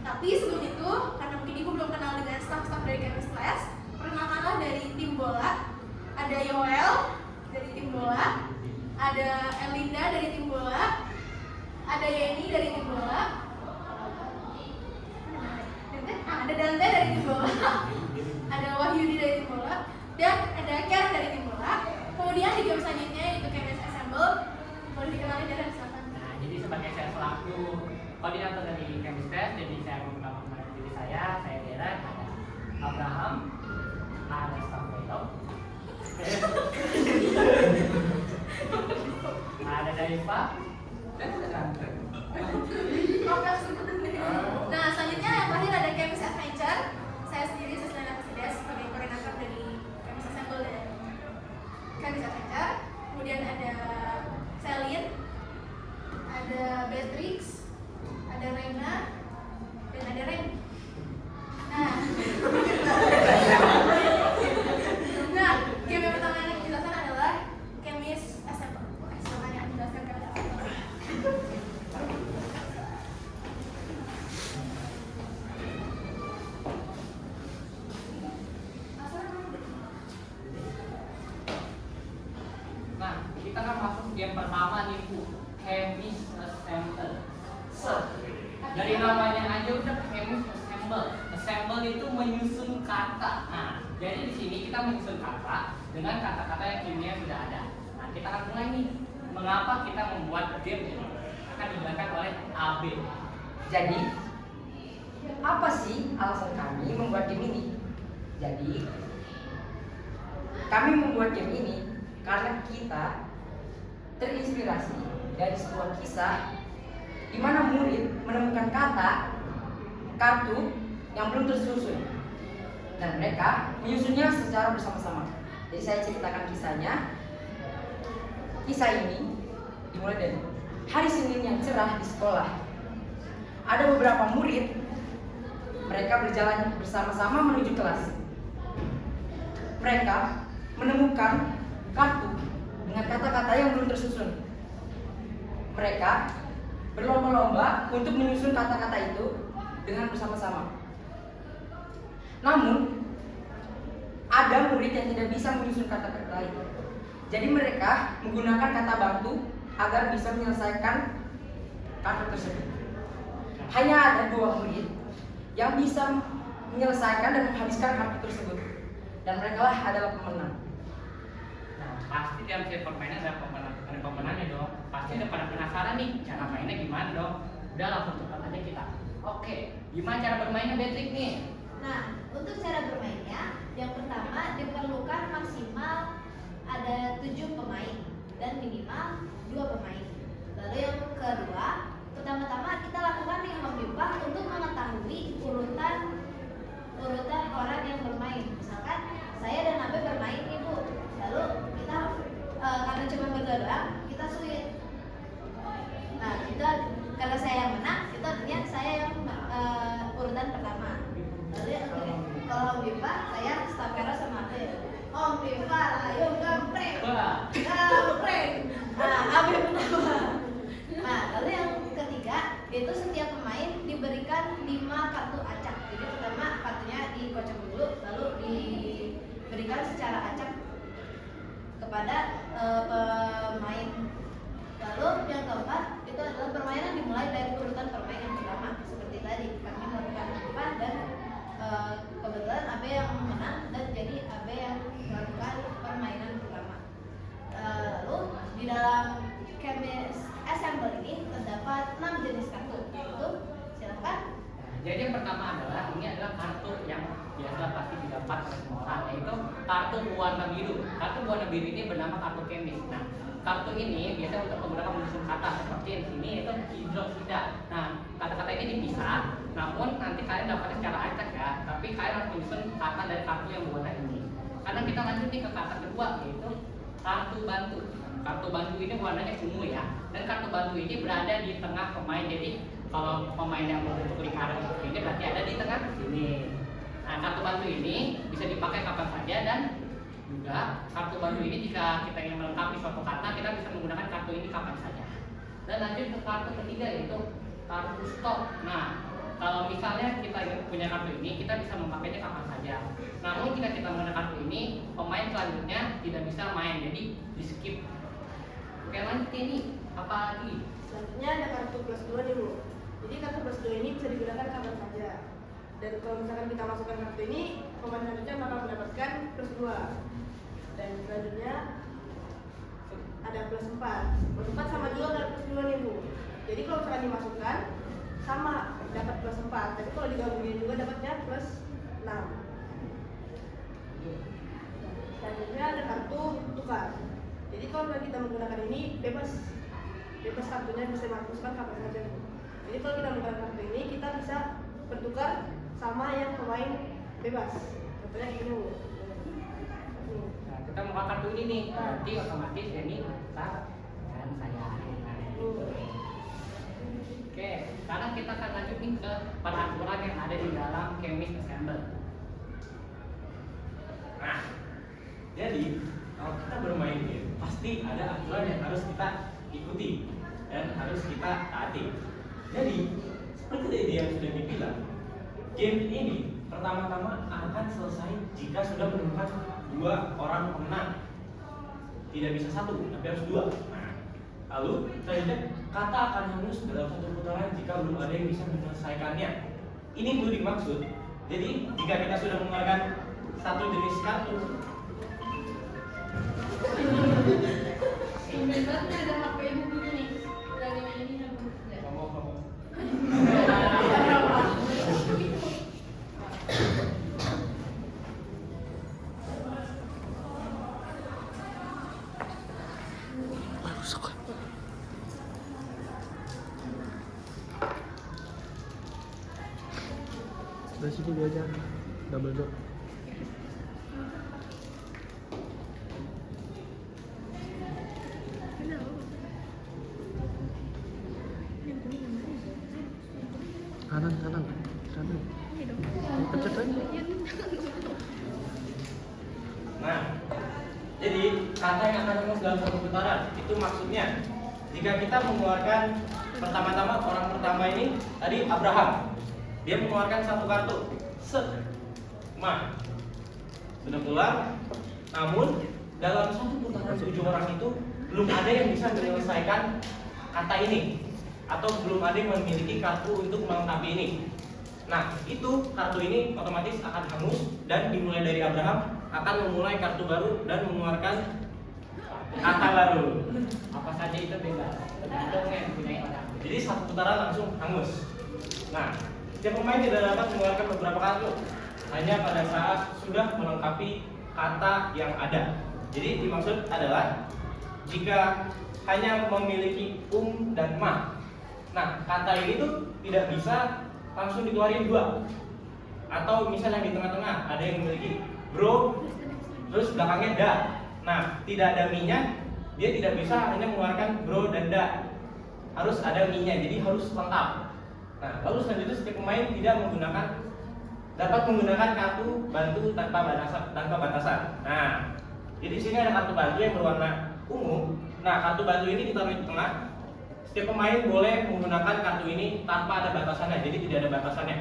Tapi sebelum itu, karena mungkin ibu belum kenal dengan staf-staf dari Chemistry Class, perkenalkanlah dari tim bola. Ada Yoel dari tim bola, ada Elinda dari tim bola, ada Yeni dari tim bola, ada Dante dari tim bola, ada Wahyudi dari tim bola, dan ada Karen dari tim bola. Kemudian di game selanjutnya yaitu Chemistry Assemble. Boleh dikenali dari silakan. Nah, jadi sebagai saya selaku koordinator dari Chemistry, jadi saya memperkenalkan diri saya Darren, ada Abraham, ada Staffelo, ada Daiva, dan ada Dante. Nah, selanjutnya yang terakhir ada Chemistry Adventure. Saya sendiri Selena Kasides sebagai koordinator dari Chemistry Assemble dan Chemistry Adventure. Kemudian ada Selin, ada Beatrix, ada Reina, dan ada Ren. Nah, game yang pertama yang dijelaskan adalah Chemistry Assemble. Silakan yang menjelaskan kepada apa? Nah, kita kan masuk game pertama nih Bu, Chemistry Assemble. Dari namanya aja udah Chemistry Assemble. Assemble itu menyusun kata. Nah, jadi di sini kita menyusun kata dengan kata-kata yang kimia sudah ada. Nah, kita akan mulai nih. Mengapa kita membuat game ini? Akan dijelaskan oleh AB. Jadi, apa sih alasan kami membuat game ini? Jadi, kami membuat game ini karena kita terinspirasi dari sebuah kisah di mana murid menemukan kartu yang belum tersusun dan mereka menyusunnya secara bersama-sama. Jadi saya ceritakan kisahnya. Kisah ini dimulai dari hari Senin yang cerah di sekolah. Ada beberapa murid, mereka berjalan bersama-sama menuju kelas. Mereka menemukan kartu dengan kata-kata yang belum tersusun. Mereka berlomba-lomba untuk menyusun kata-kata itu dengan bersama-sama. Namun, ada murid yang tidak bisa menyusun kata-kata itu. Jadi mereka menggunakan kata bantu agar bisa menyelesaikan kartu tersebut. Hanya ada 2 murid yang bisa menyelesaikan dan menghabiskan kartu tersebut. Dan mereka lah adalah pemenang. Nah, pasti dalam setiap permainan ada pemenangnya dong. Pasti udah pada penasaran nih cara mainnya gimana dong. Udah langsung cepat aja kita. Oke, gimana cara bermainnya Beatrix nih? Nah, untuk cara bermainnya, yang pertama diperlukan maksimal ada 7 pemain dan minimal 2 pemain. Lalu yang kedua, pertama-tama kita lakukan yang membimbang untuk mengetahui urutan orang yang bermain. Misalkan saya dan Abe bermain nih Bu. Lalu kita karena cuma berdua doang, kita sulit. Nah, kita karena saya yang menang, itu artinya saya yang urutan pertama. Lalu kalau Om Bipa, saya Stafera sama Abe. Om Bipa, ayo gampreng. Gampreng. Nah, Abe pertama. Nah, lalu yang ketiga, itu setiap pemain diberikan 5 kartu acak. Jadi pertama kartunya dikocok dulu, lalu diberikan secara acak kepada pemain. Lalu yang keempat itu adalah permainan dimulai dari urutan permainan yang pertama. Seperti tadi kami melakukan 4 dan kebetulan Abe yang menang dan jadi dapat oleh semua orang, yaitu kartu berwarna biru. Kartu berwarna biru ini bernama kartu kemis. Nah, kartu ini biasanya untuk menggunakan menyusun kata seperti di sini itu hidroksida. Nah, kata-kata ini dipisah, namun nanti kalian dapatnya secara acak ya. Tapi kalian harus menyusun kata dari kartu yang berwarna ini. Karena kita lanjut nih ke kata kedua, yaitu kartu bantu. Kartu bantu ini warnanya ungu ya. Dan kartu bantu ini berada di tengah pemain. Jadi kalau pemain yang berbentuk lingkaran ini berarti ada di tengah sini. Nah, kartu bantu ini bisa dipakai kapan saja, dan juga kartu bantu ini jika kita ingin melengkapi suatu kata, kita bisa menggunakan kartu ini kapan saja. Dan lanjut ke kartu ketiga, yaitu kartu stop. Nah, kalau misalnya kita punya kartu ini, kita bisa memakainya kapan saja. Namun jika kita menggunakan kartu ini, pemain selanjutnya tidak bisa main, jadi di skip. Oke, lanjut ini apa lagi? Selanjutnya ada kartu plus 2 nih Bu. Jadi kartu plus 2 ini bisa digunakan kapan saja. Dan kalau misalkan kita masukkan kartu ini, pemain selanjutnya bakal mendapatkan plus 2. Dan selanjutnya ada plus 4. Plus 4 sama juga dengan plus 2 nih Bu. Jadi kalau misalkan dimasukkan sama dapat plus 4. Tapi kalau digabungin juga dapatnya plus 6. Selanjutnya ada kartu tukar. Jadi kalau kita menggunakan ini bebas kartunya bisa dimasukkan kapan saja. Jadi kalau kita menggunakan kartu ini, kita bisa bertukar sama yang pemain bebas. Contohnya kayak gini Bu. Nah, kita mau kartu ini nih, berarti otomatis ini kita dan saya. Oke, sekarang kita akan lanjut nih ke peraturan yang ada di dalam Chemist Assemble. Nah, jadi kalau kita bermain game, pasti ada aturan yang harus kita ikuti dan harus kita taati. Jadi, seperti tadi yang sudah dibilang, game ini pertama-tama akan selesai jika sudah menemukan 2 orang pemenang. Tidak bisa 1, tapi harus 2. Nah, lalu selanjutnya kata akan hangus dalam 1 putaran jika belum ada yang bisa menyelesaikannya. Ini perlu dimaksud. Jadi, jika kita sudah mengeluarkan 1 jenis kartu, Sebenarnya ada HP ibu bunyi nih. Dan ini aku. Dari sini dua aja, double dot. Kanan. Pencet aja. nah, jadi kata yang akan hangus dalam 1 putaran itu maksudnya jika kita mengeluarkan pertama-tama orang pertama ini tadi Abraham, dia mengeluarkan 1 kartu, set, sudah keluar. Namun dalam 1 putaran 7 orang itu belum ada yang bisa menyelesaikan kata ini, atau belum ada yang memiliki kartu untuk melengkapi ini. Nah, itu kartu ini otomatis akan hangus dan dimulai dari Abraham akan memulai kartu baru dan mengeluarkan kata baru. Apa saja itu bebas, tergantung yang punya orang. Jadi 1 putaran langsung hangus. Nah, setiap pemain tidak dapat mengeluarkan beberapa kartu, hanya pada saat sudah melengkapi kata yang ada. Jadi dimaksud adalah jika hanya memiliki dan ma. Nah, kata ini tuh tidak bisa langsung dikeluarin 2. Atau misalnya di tengah-tengah ada yang memiliki bro, terus belakangnya da. Nah, tidak ada mi-nya, dia tidak bisa hanya mengeluarkan bro dan da. Harus ada mi-nya, jadi harus lengkap. Nah, lalu selanjutnya setiap pemain dapat menggunakan kartu bantu tanpa batasan. Nah, jadi di sini ada kartu bantu yang berwarna ungu. Nah, kartu bantu ini ditaruh di tengah. Setiap pemain boleh menggunakan kartu ini tanpa ada batasannya, jadi tidak ada batasannya.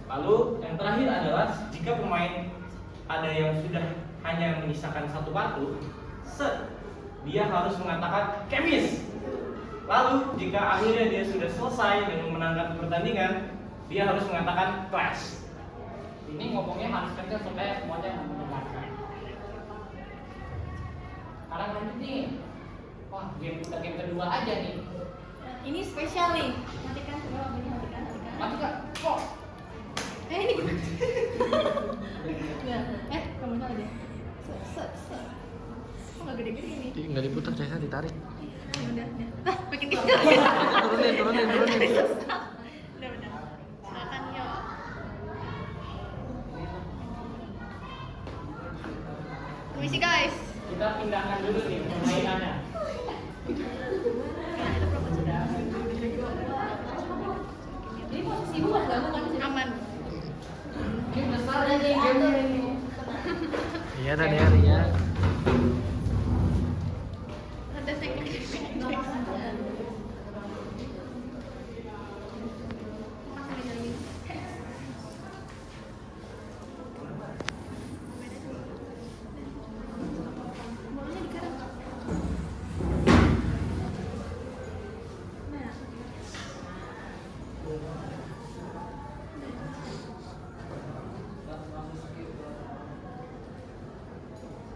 Lalu yang terakhir adalah jika pemain ada yang sudah hanya menyisakan 1 kartu, dia harus mengatakan kemis. Lalu jika akhirnya dia sudah selesai dengan memenangkan pertandingan, dia harus mengatakan clash. Ini ngomongnya harus kecil supaya semuanya mendengarkan. Sekarang lanjut nih. Wah, game kedua aja nih. Ini spesial nih. Matikan coba matikan. Mati gak? Kok? Ini gimana? Nggak diputar, saya ditarik. Ya udah. Ah, makin kecil. Turunin. Udah. Silakan yuk. Permisi guys. Kita pindahkan dulu nih permainannya. Jadi posisi bukan gabung kan aman. Ini besar nih game ini. Iya, Daniel, ya. Ada teknik.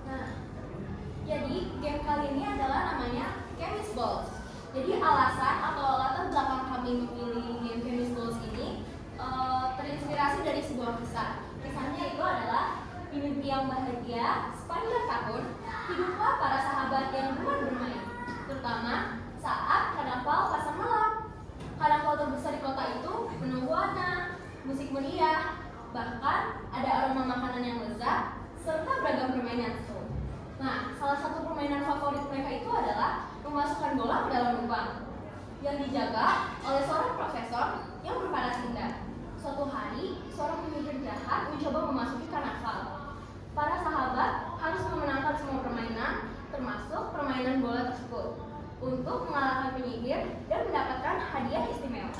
Nah, jadi game kali ini adalah namanya Chemist Balls. Jadi alasan atau latar belakang kami memilih game Chemist Balls ini terinspirasi dari sebuah kisah. Kisahnya itu adalah di mimpi yang bahagia sepanjang tahun hiduplah para sahabat yang gemar bermain, terutama saat karnaval pasar malam. Karnaval terbesar di kota itu penuh warna, musik meriah, bahkan ada aroma makanan yang lezat serta beragam permainan seru. Nah, salah satu permainan favorit mereka itu adalah memasukkan bola ke dalam lubang yang dijaga oleh seorang profesor yang berparas indah. Suatu hari, seorang pemimpin jahat mencoba memasuki karnaval. Para sahabat harus memenangkan semua permainan, termasuk permainan bola tersebut, untuk mengalahkan penyihir dan mendapatkan hadiah istimewa.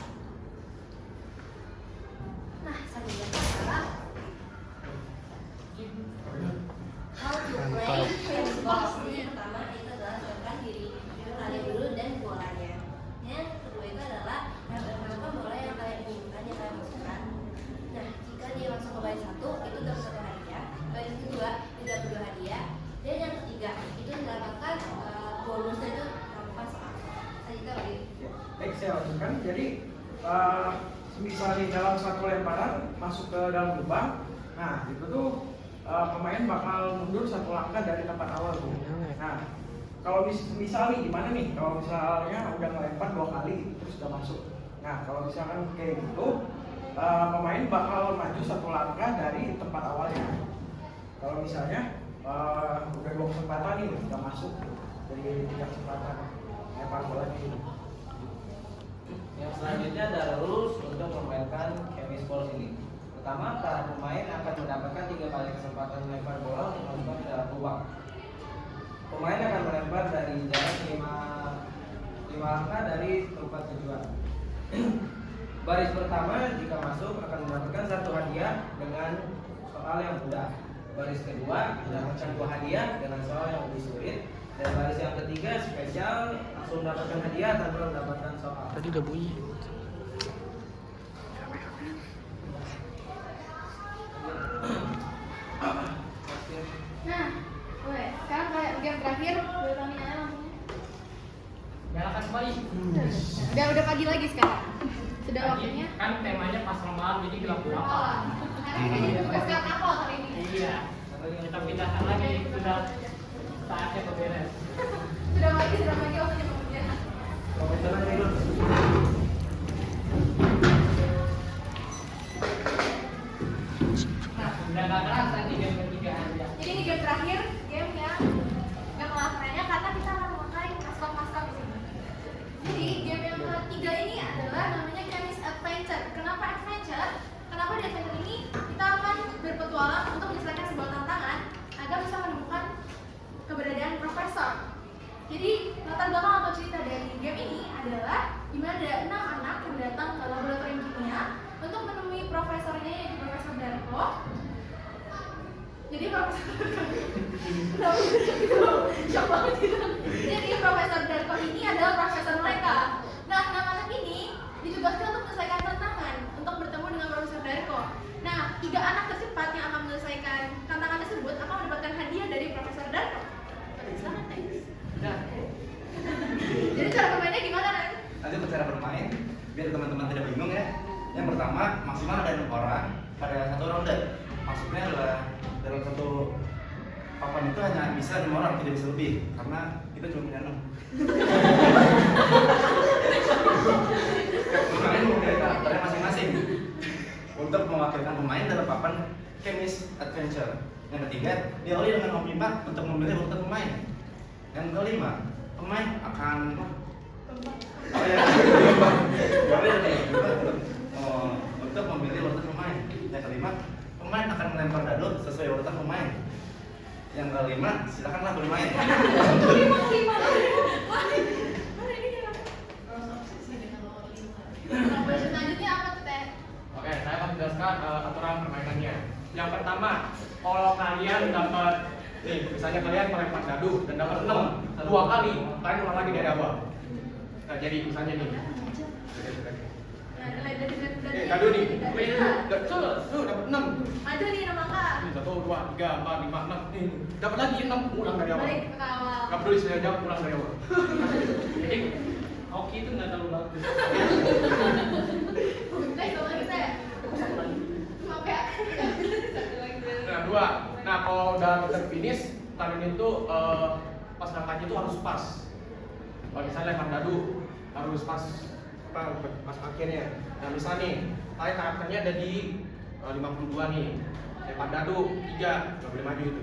Nah, selanjutnya adalah How to play Chemist Balls. Yang pertama itu adalah siapkan diri kalian dulu dan bolanya. Yang kedua itu adalah masukkan bola yang kalian inginkan, yang kalian masukkan. Nah, jika dia masuk ke baris satu, itu dapat satu hadiah. Baris kedua tidak berdua hadiah. Dan yang ketiga itu mendapatkan bonusnya itu tanpa soal. Selanjutnya lagi. Baik, saya lanjutkan. Jadi misalnya dalam satu lemparan masuk ke dalam lubang, nah itu tuh pemain bakal mundur satu langkah dari tempat awal tuh. Nah, kalau misalnya gimana nih? Kalau misalnya udah ngelempar 2 kali terus udah masuk. Nah, kalau misalkan kayak gitu, pemain bakal maju satu langkah dari tempat awalnya. Kalau misalnya udah 2 kesempatan nih udah masuk dari 3 kesempatan lempar bola gitu. Yang selanjutnya adalah rules untuk memainkan Chemist Balls ini. Pertama, para pemain akan mendapatkan 3 kali kesempatan melempar bola untuk masuk ke dalam lubang. Pemain akan melempar dari jarak 5 langkah dari tempat tujuan. Baris pertama jika masuk akan mendapatkan 1 hadiah dengan soal yang mudah. Baris kedua mendapatkan 2 hadiah dengan soal yang lebih sulit. Dan baris yang ketiga spesial langsung mendapatkan hadiah tanpa mendapatkan soal. Tadi udah bunyi. Nah, oke. Sekarang kayak game terakhir, ulangi aja lampunya. Nyalakan kembali. Udah pagi lagi sekarang. Sudah Tadi waktunya. kan temanya pasar malam jadi gelap-gelap. Oh, karena ini tugas karnaval kali ini. Iya. Kita pindahkan lagi sudah saatnya beberes. Sudah pagi waktunya bekerja. Nah, udah gak kerasa nih game ketiga aja. Jadi ini game terakhir, game yang gak kalah kerennya karena kita akan memakai maskot-maskot di sini. Jadi game yang ketiga ini adalah namanya Chemist Adventure. Kenapa Adventure? Kenapa di Adventure ini kita akan berpetualang untuk menyelesaikan sebuah tantangan agar bisa menemukan keberadaan profesor. Jadi latar belakang atau cerita dari game ini adalah dimana ada 6 anak yang datang ke laboratorium kimia untuk menemui profesornya yaitu Profesor Darko. Jadi Profesor Jadi Profesor Darko ini adalah profesor mereka. Nah, 6 anak ini ditugaskan untuk menyelesaikan tantangan untuk bertemu dengan Profesor Darko. Nah, 3 anak tercepat yang akan menyelesaikan tantangan tersebut akan mendapatkan hadiah dari Profesor Darko. Selamat next. Udah. Jadi cara bermainnya gimana, Ren? Lanjut ke cara bermain, biar teman-teman tidak bingung ya. Yang pertama, maksimal ada 6 orang pada 1 ronde. Maksudnya adalah dalam satu papan papan itu hanya bisa 5 orang, tidak bisa lebih karena kita cuma punya 6. Pemain mempunyai karakternya masing-masing untuk mewakilkan pemain dalam papan Chemist Adventure. Yang ketiga, diawali dengan komplima untuk memilih urutan pemain. Yang kelima, pemain akan untuk memilih urutan pemain. Yang kelima, pemain akan melempar dadu sesuai urutan pemain. Yang kelima, silakanlah bermain. Selanjutnya apa tuh Teh? Oke, saya akan menjelaskan aturan permainannya. Yang pertama, kalau kalian dapat nih, misalnya kalian melempar dadu dan dapat 6 2 kali, kalian ulang lagi dari awal. Nah, jadi misalnya nih. Nah, dari Dadu nih. Tuh dapat 6. Maju nih nama Kak. Ini 1 2 3 4 5 6. Nih, dapat lagi 6, ulang dari awal. Balik ke awal. Enggak peduli saya jawab, ulang dari awal. Jadi hoki itu nggak terlalu bagus. Teh, satu lagi Teh. Maaf ya. Nah, 2. Nah, kalau udah kita finish, kalian itu pas angkanya itu harus pas. Kalau misalnya lempar dadu harus pas akhirnya. Nah, misalnya nih, kalian karakternya ada di 52 nih. Lempar dadu 3, nggak boleh maju itu.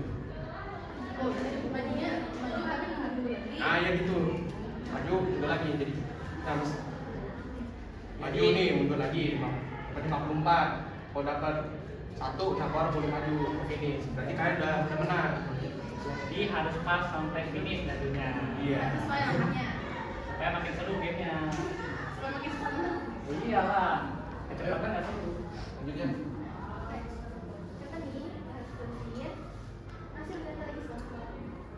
Oh, majunya maju tapi menunggu lagi. Nah, ya gitu. Maju, mundur lagi jadi. Nah, maju nih, mundur lagi 54. Kalau dapat 1, nah baru boleh maju ke finish. Berarti kalian udah menang. Jadi harus pas sampai finish dadunya. Iya. Sesuai angkanya. Supaya makin seru gamenya. Kalau makin seru. Oh iyalah. Kecepatan nggak seru. Lanjutnya. Siapa nih? Harus bersihin. Masih ada lagi sama.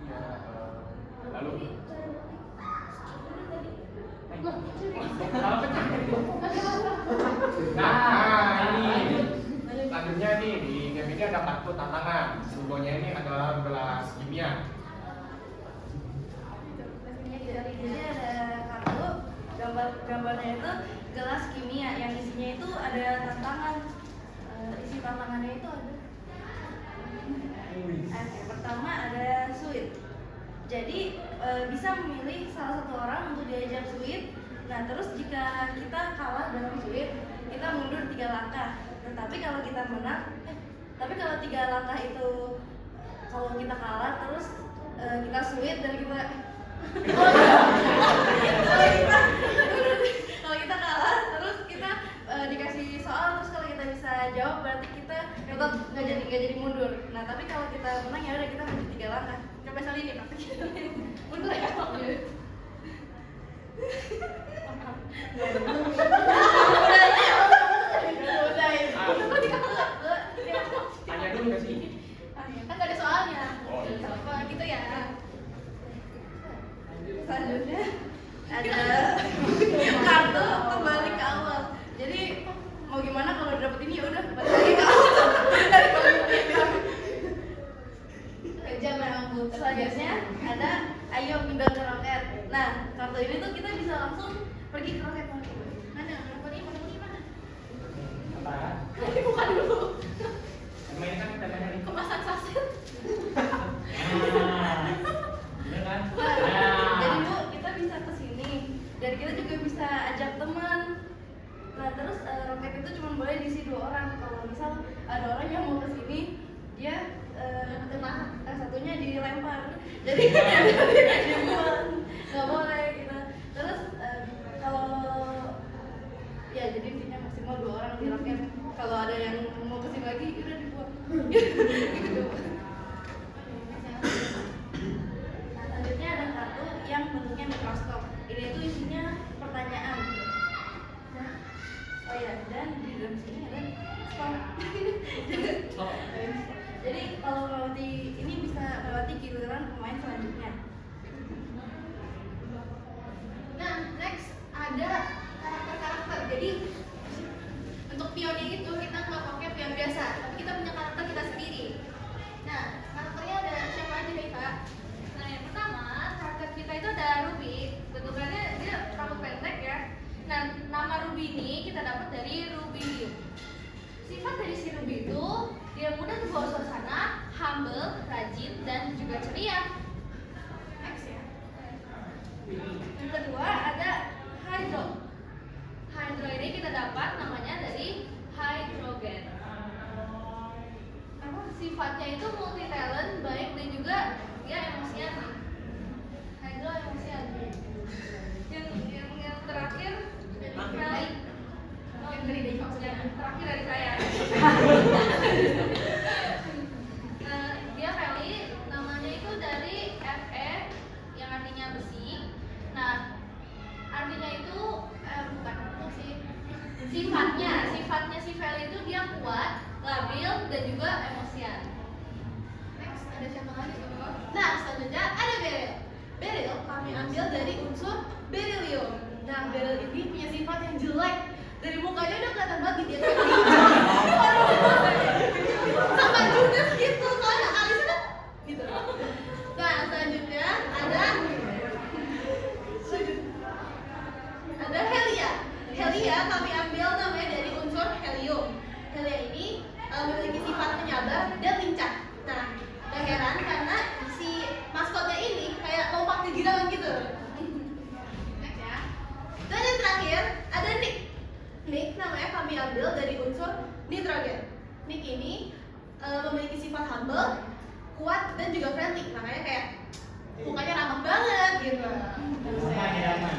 Iya. Lalu. Kalau pecah. Nah, ini. Lanjutnya nih, di game ini ada kartu tantangan. Simbolnya ini adalah gelas kimia. Jadi ada kartu, gambarnya itu gelas kimia yang isinya itu ada tantangan. Isi tantangannya itu ada. Pertama ada sweet. Jadi bisa memilih salah satu orang untuk diajak sweet. Nah, terus jika kita kalah dalam sweet, kita mundur 3 langkah. Tetapi kalau kita menang, tapi kalau 3 langkah itu kalau kita kalah terus kita sweet dan kita kalau kita kalah terus kita dikasih soal, terus kalau kita bisa jawab berarti kita tetap nggak jadi mundur. Nah, tapi kalau kita menang ya udah kita mundur 3 langkah. Coba sekali nih praktek kita. Mundur ya. Tanya dulu nggak sih? Kan nggak ada soalnya. Oh, iya. Kalau gitu ya. Selanjutnya ada kartu kembali ke awal. Jadi mau gimana kalau dapet ini ya udah balik lagi ke awal. Jangan ampun. Selanjutnya ada ayo pindah ke roket. Nah, kartu ini tuh kita bisa langsung pergi ke roket. Mana? Mana mana? Apa? Ini bukan dulu. Emang ini kan temanya nih. Kemasan saset. Bener kan? Jadi Bu, kita bisa ke sini dan kita juga bisa ajak teman. Nah, terus roket itu cuma boleh diisi 2 orang. Kalau misal ada orang yang mau ke sini, dia satunya dilempar. Jadi dibuang. Nggak boleh gitu. Terus kalau ya jadi intinya maksimal 2 orang di roket. Kalau ada yang mau ke sini lagi, udah dibuang. Gitu. Nah, selanjutnya ada kartu yang bentuknya mikroskop. Ini tuh isinya pertanyaan. Nah, oh ya, dan di dalam sini ada stop. Jadi kalau melewati ini bisa melewati giliran pemain selanjutnya. Nah, next ada karakter-karakter. Jadi untuk pionnya itu kita nggak pakai pion biasa, tapi kita punya karakter kita sendiri. Nah, karakternya ada siapa aja nih Kak? Nah, yang pertama karakter kita itu ada Ruby. Bentukannya dia rambut pendek ya. Nah, nama Ruby ini kita dapat dari Rubidium. Sifat dari si Ruby itu dia mudah terbawa suasana, humble, rajin, rajin dan juga ceria. Next ya. Yang kedua ada hydro. Hydro ini kita dapat namanya dari hydrogen. Sifatnya itu multi talent, baik dan juga dia emosian. Hydro emosian. Yang terakhir Feli. Yang terakhir dari saya. Dia Feli, namanya itu dari Fe yang artinya besi. Nah, artinya itu bukan sih. Sifatnya si Feli itu dia kuat, labil dan juga emosian. Next ada siapa lagi teman-teman? Nah, selanjutnya ada beril. Beril kami ambil dari unsur beryllium. Nah, beril ini punya sifat yang jelek. Dari mukanya udah kelihatan banget dia sama judes gitu, soalnya alisnya kan gitu. Nah, selanjutnya ada helia. Helia kami ambil namanya dari unsur helium. Helia ini memiliki sifat penyabar dan lincah. Nah, gak heran karena si maskotnya ini kayak lompat ke girangan gitu. Next ya. Dan yang terakhir ada Nick. Nick namanya kami ambil dari unsur nitrogen. Nick ini memiliki sifat humble, kuat dan juga friendly. Makanya kayak mukanya ramah banget gitu. Idaman.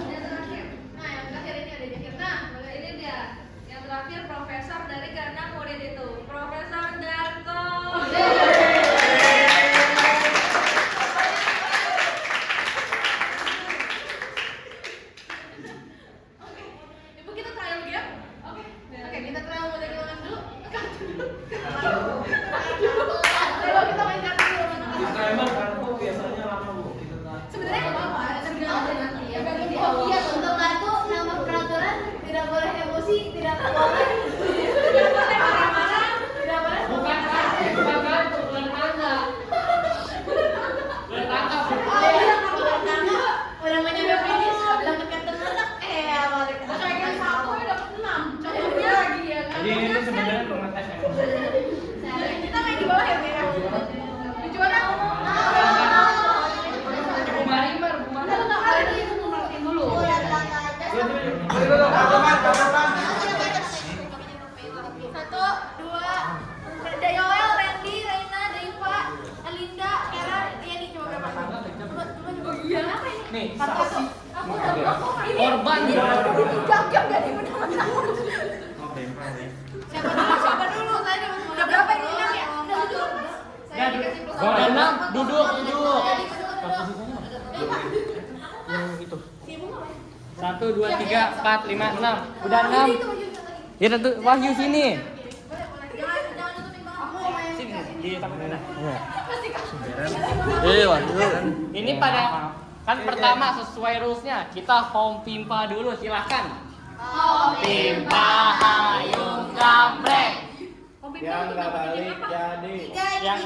Yang terakhir, nah yang terakhir ini ada Jakir. Nah, ini dia. Yang terakhir profesor dari keenam murid itu, Profesor Darto. Ibu kita trial game. Oke, kita trial mulai dari ulangan dulu. Coba kita main kartu dulu. Disclaimer kartu biasanya lama bu. Sebenarnya nggak apa-apa, tergantung nanti ya. Iya, untuk kartu nama peraturan tidak boleh emosi, tidak boleh marah-marah, tidak boleh. Bukan kartu, bukan kartu, bulan tangga. Bulan tangga. Oh iya, karena udah mau nyampe finish, bilang dekat teman, balik. Kayak satu ya dapat 6. Contohnya lagi ya. Jadi ini sebenarnya pengetes emosi. Kita main di bawah ya, Mira. Di juara. Bu Marimar, Bu Marimar. Kita kali ini itu ngomongin dulu. Satu, dua, ada Yoel, Randy, Reina, Deiva, Alinda, Kera, Tiani, coba berapa? Coba. Iya. Apa ini? Nih, Satu. Aku ini. korban. 3 jam gak dimenang-menang. Siapa dulu? Saya dapat udah berapa ini? 6 ya? Udah 7. Saya dikasih plus Gua 6, duduk. Yang itu. 1, 2, 3, 4, 5, 6. Udah 6. Ya tentu Wahyu sini. Jangan nutupin banget. Aku main Sini di tangan mana? Wahyu. Ini pada kan pertama sesuai rulesnya kita home pimpa dulu silahkan. Pimpa hayung gambreng. Yang nggak balik jadi. Yang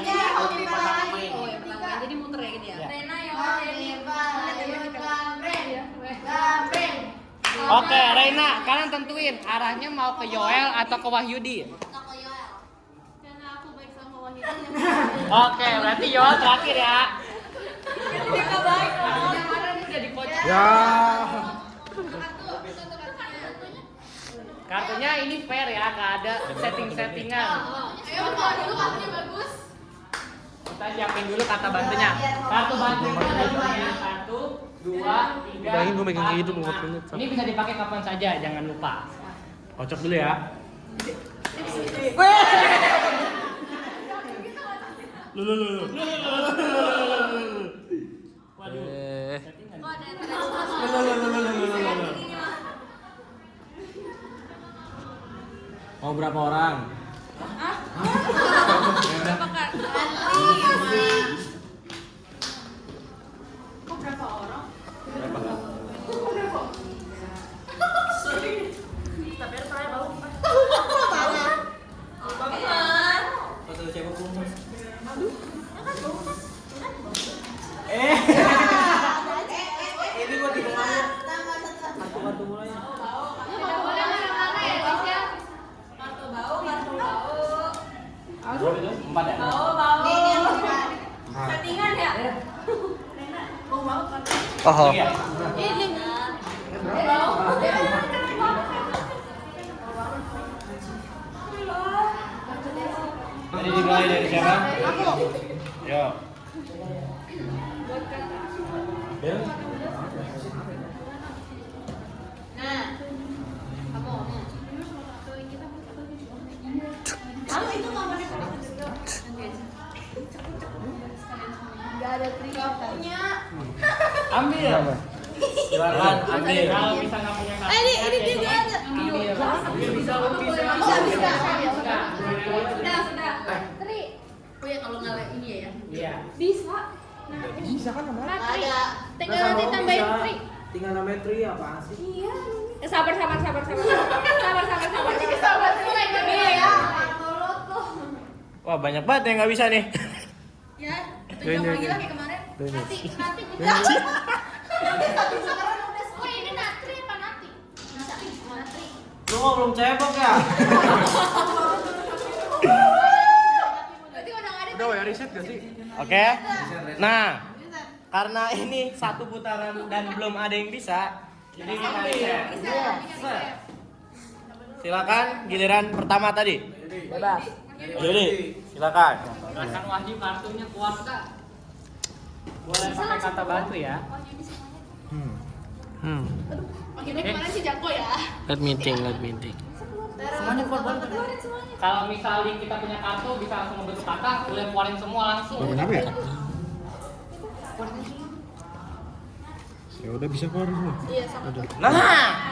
Jadi muter ya gini ya. Rena Oke, Reina, kalian tentuin arahnya mau ke Yoel atau ke Wahyudi. Karena aku baik sama Wahyu. Oke, berarti Yoel terakhir ya. Dia baik. Jadi coach. Ya. Kartunya ini fair ya, nggak ada setting-settingan. Ayo bawa dulu kartunya bagus. Kita siapin dulu kata bantunya. Kartu bantunya ada dua ya. 1, 2, 3. Bayangin gue megang kayak gitu, 4, 5. buat menit. Ini bisa dipakai kapan saja, jangan lupa. Kocok dulu ya. Lu. Waduh. Oh, ada yang Mau berapa orang? berapa kan? Kok berapa orang? Berapa kan? Tapi ada saya bau. Foto siapa pun. Ini gua di tengahnya. Kartu mulanya. Tidak boleh mana-mana ya, guys ya. Empat ya? Bau. Settingan ya? Mau banget kan? Oh. Iya. Ini. Jadi dimulai dari siapa? Yo. Bel. Nah, kamu. Kamu itu nomornya Gak ada punya. Ambil. Silakan ambil. Kalau bisa nggak punya kartu. Ini dia gak ada. Ambil. Bisa. Sudah. Tri. Oh ya kalau nggak ini ya. Iya. Bisa. Bisa kan namanya? Ada. Tinggal Masa nanti mau tambahin bisa? Tri. Tinggal namanya Tri apaan sih? Iya. Sabar. Sabar. Sabar Iya ya. Wah, banyak banget yang nggak bisa nih. Ya. Tunjuk lagi lah kayak kemarin. Nanti. Oh ini Natri apa Nati? Natri. Lu kok belum cebok ya? Berarti udah nggak ada. Udah ya riset gak sih? Oke. Nah, karena ini satu putaran dan belum ada yang bisa, jadi kita reset. Bisa. Silakan giliran pertama tadi. Bebas. Jadi, silakan. Silakan Wahyu kartunya keluar Kak. Boleh pakai kata bantu ya. Ini kemarin sih jago ya. Let meeting. Semuanya keluar bantu. Kalau misalnya kita punya kartu bisa langsung membentuk kata, boleh keluarin semua langsung. Kenapa ya? Ya udah bisa keluar semua. Iya sama. Nah,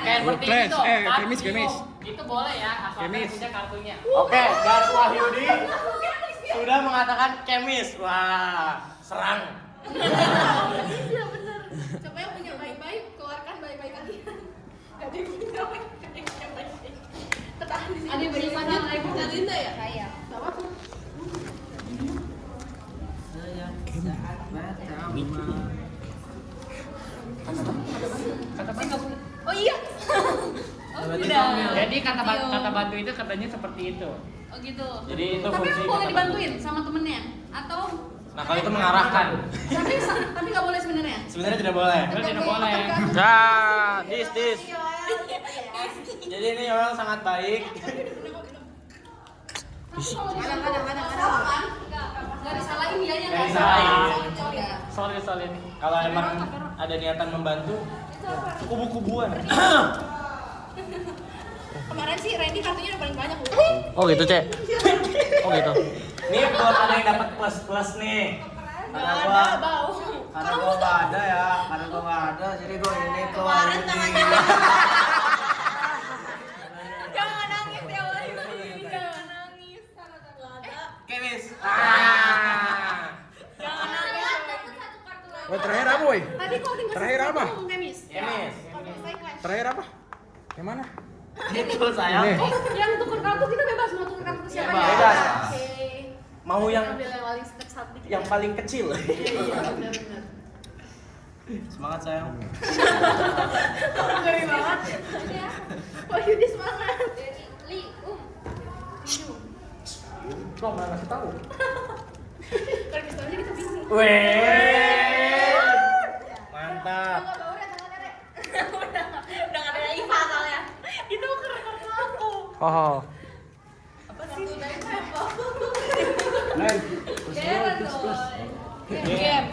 Kayak seperti Kemis, itu. kemis, Kartu. kemis. Itu boleh ya, asal Kemis. punya kartunya. oke, Gas Wahyudi sudah mengatakan kemis. Wah, serang. Iya benar. Coba yang punya baik-baik keluarkan baik-baik kalian. Gak ada yang punya baik-baik. Ketahan di sini. Ada yang berlanjut kita Linda ya? Kayak. Gak apa-apa. Oh iya. Jadi kata bantu itu katanya seperti itu. Oh gitu. Jadi itu Tapi fungsi emang boleh kata dibantuin sama temennya atau Nah, kalau itu mengarahkan. tapi nggak boleh sebenarnya. Sebenarnya tidak boleh. Tidak boleh. Nah, dis. Jadi ini orang sangat baik. Kadang-kadang. Nggak disalahin dia nya. Nggak disalahin. Sorry. Kalau emang ada niatan membantu, kubu-kubuan. Kemarin sih Randy kartunya udah paling banyak. Oh gitu, Cek. Oh gitu. Nih buat ada yang dapat plus nih. Nggak ada bau. Karena gua nggak ada ya, jadi gua ini Kemarin tangannya. Jangan nangis ya Wahyu. Jangan nangis. Kemis. Jangan nangis. Oh, terakhir apa, woy? Tadi kok tinggal Terakhir apa? Kemis. Kemis. Terakhir apa? Yang mana? Itu sayang. Ini. Yang tukar kartu kita bebas mau tukar kartu siapa ya? Bebas. Oke. Mau yang Ambil yang paling dekat dikit. yang paling kecil. Iya benar. Semangat sayang. Ngeri banget. Wahyu dia semangat. Li, Kok malah ngasih tahu? Kalau misalnya kita bingung. Weh. Mantap. Enggak bau Ren, tangannya Ren. Udah nggak ada Iva soalnya. Itu keren kartu aku. Oh. Apa sih? Kartu dari Tempo. Lain. Keren dong. Game.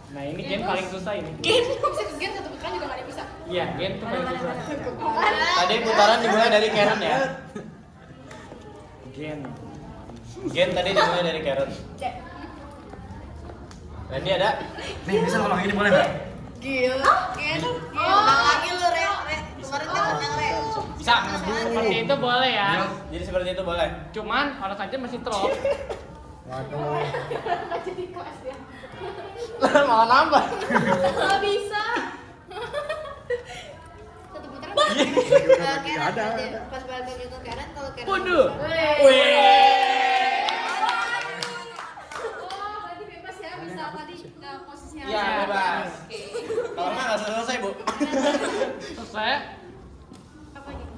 Nah ini game paling susah ini. Game bisa ke game satu putaran juga nggak ada yang bisa. Iya, game tuh paling susah. Tadi putaran dimulai dari Karen ya. Game. Game tadi dimulai dari Karen. Cek. Randy ada? Nih, bisa ngomong ini boleh nggak? Gila. Game. Ulang lagi lu Ren. Kemarin kan menang Ren. Bisa. Seperti itu boleh ya. Jadi seperti itu boleh. Cuman harus aja masih drop. Waduh. Nggak jadi kelas ya. Malah nambah. Nggak bisa. Satu putaran. Karen Ada. pas balik ke Karen kalau Karen Waduh. Oh, berarti bebas ya bisa tadi nggak posisinya. Iya, bebas. Oke. Kalau nggak selesai, Bu. Selesai. Apa gitu?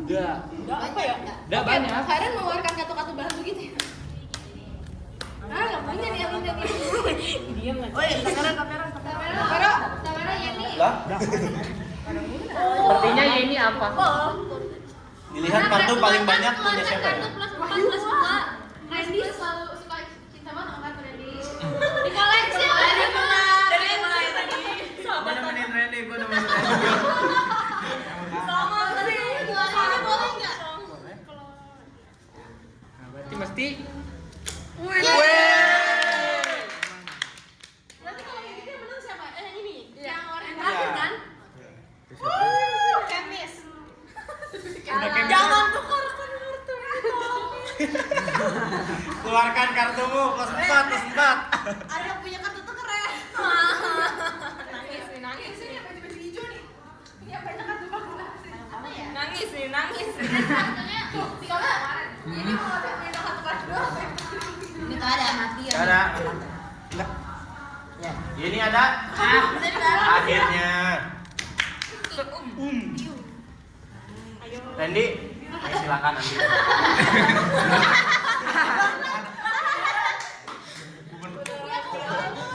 Udah. Apa ya? Udah banyak. Karen mengeluarkan kartu-kartu baru gitu ya? Ah, nggak punya nih yang ini. Kamera Yeni. Lah, Sepertinya ini apa? dilihat kartu paling banyak punya siapa ya? Randy selalu suka cinta banget sama kartu Randy. Di koleksi dari mulai tadi. Gue nemenin Randy, gue nemenin Randy. Sama tadi. Boleh nggak? Berarti mesti Berarti kalau yang gitu yang menang siapa? Ini. Yang orang yang Iya. terakhir kan? Kemis. Jangan tukar kartu. keluarkan kartumu plus 4 plus 4. Ada yang punya kartu tuh keren. Nangis ini yang baju hijau nih. Ini yang banyak kartu bagus. Apa ya? Nangis. Kartunya tuh, tinggalnya kemarin. Ini mau ada punya kartu doang. Ini tuh ada mati ya. Ada. Ini ada. Akhirnya. Randy, silakan nanti.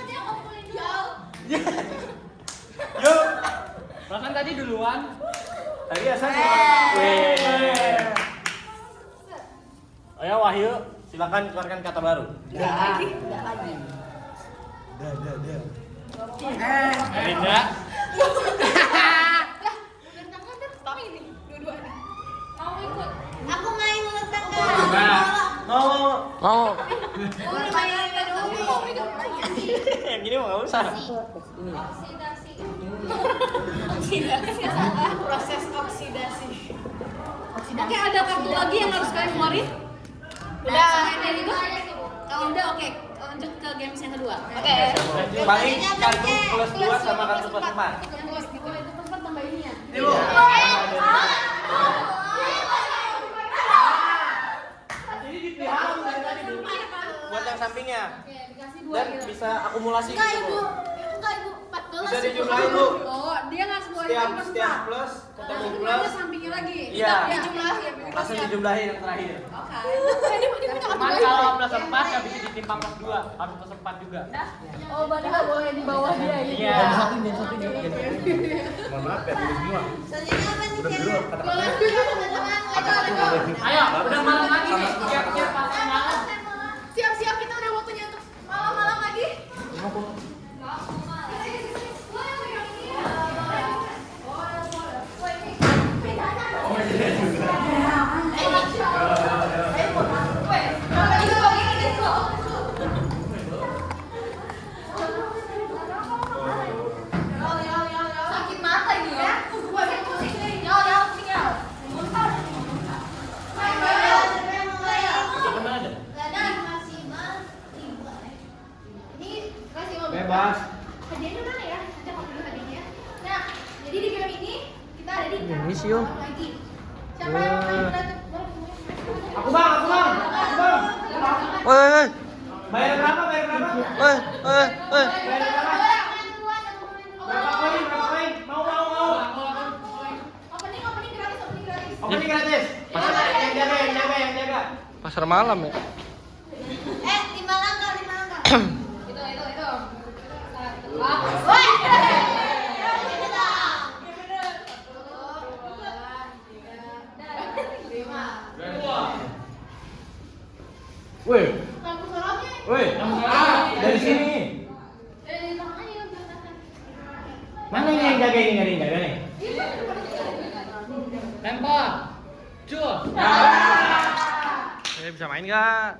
Dia ngumpulin jauh. Yuk. bahkan tadi duluan. Tadi asal. Ayo Wahyu, silakan keluarkan kata baru. Udah lagi. Linda. Aku main ulang tangga. Mau. Udah main dulu. Yang gini mau nggak usah. Proses oksidasi. Oke, ada kartu lagi yang harus kalian keluarin? Udah. Ini juga? Kalau udah, oke. Lanjut ke games yang kedua. Oke. Paling kartu plus 2 sama kartu plus 4. Plus gitu, itu tempat tambah ininya. Jadi dipelihara dari tadi Bu. Buat yang sampingnya. Oke, dikasih dua Dan gitu. bisa akumulasi Enggak, gitu Ibu. Bu. Enggak, Ibu. 14. Bisa dijumlahin Bu. Oh, dia ngasih dua Setiap plus ketemu plus. sampingnya lagi. Iya. Dijumlahin. Langsung dijumlahin yang terakhir. Oke. Ini punya kartu Cuman baru. kalau plus 4 nggak bisa ditimpa plus 2, harus plus 4 juga. Oh, berarti nggak boleh di bawah dia gitu. Iya. Mohon maaf ya ini semua. Selanjutnya apa nih, Cel? Boleh dulu, teman-teman. Ayo, udah malam lagi nih. Siap-siap pasang malam. Siap-siap, kita udah waktunya untuk malam-malam lagi. Sakit mata ini ya. Pusing nih. Yal, pusing yal. Gimana deh? Maksimal 5. Ini maksimal Bebas. Hadiahnya mana ya? Kita mau dulu hadiahnya. Nah, jadi di game ini kita ada di Ini sih, Om. lagi. Siapa yang main berat? Aku bang. Woi, Bayar berapa? woi. Berapa koin? Mau. Opening gratis. Opening gratis. Yang jaga. Pasar malam ya. 5 langkah. Itu. Woi. Woi. Lampu sorotnya. Woi. Dari sini. Dari tangannya berantakan. Mana ini yang jaga nih? Lempar. Cus. Bisa main nggak?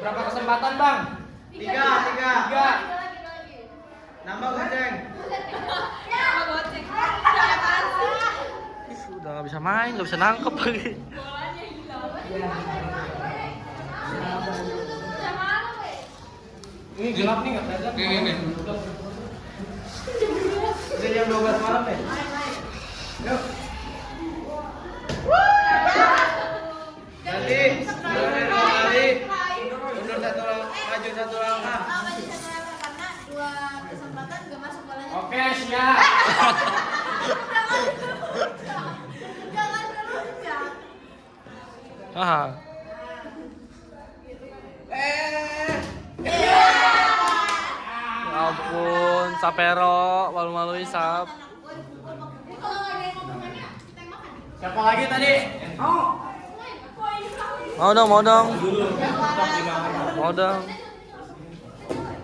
Berapa kesempatan bang? 3. Nambah goceng. Udah nggak bisa main, nggak bisa nangkep lagi. Ini gelap nih nggak kelihatan. Ini. Udah jam 12 malam nih. Yuk. Nanti mundur 1 maju 1 langkah. Karena 2 kesempatan gak masuk bolanya. Oke, siap. Jangan terlunjak. Ah, Sapero, malu-malu Isap. Kalau nggak ada yang mau makannya, kita yang makan. Siapa lagi tadi? Mau dong, mau dong. Dulu, tetap di mana? Mau dong.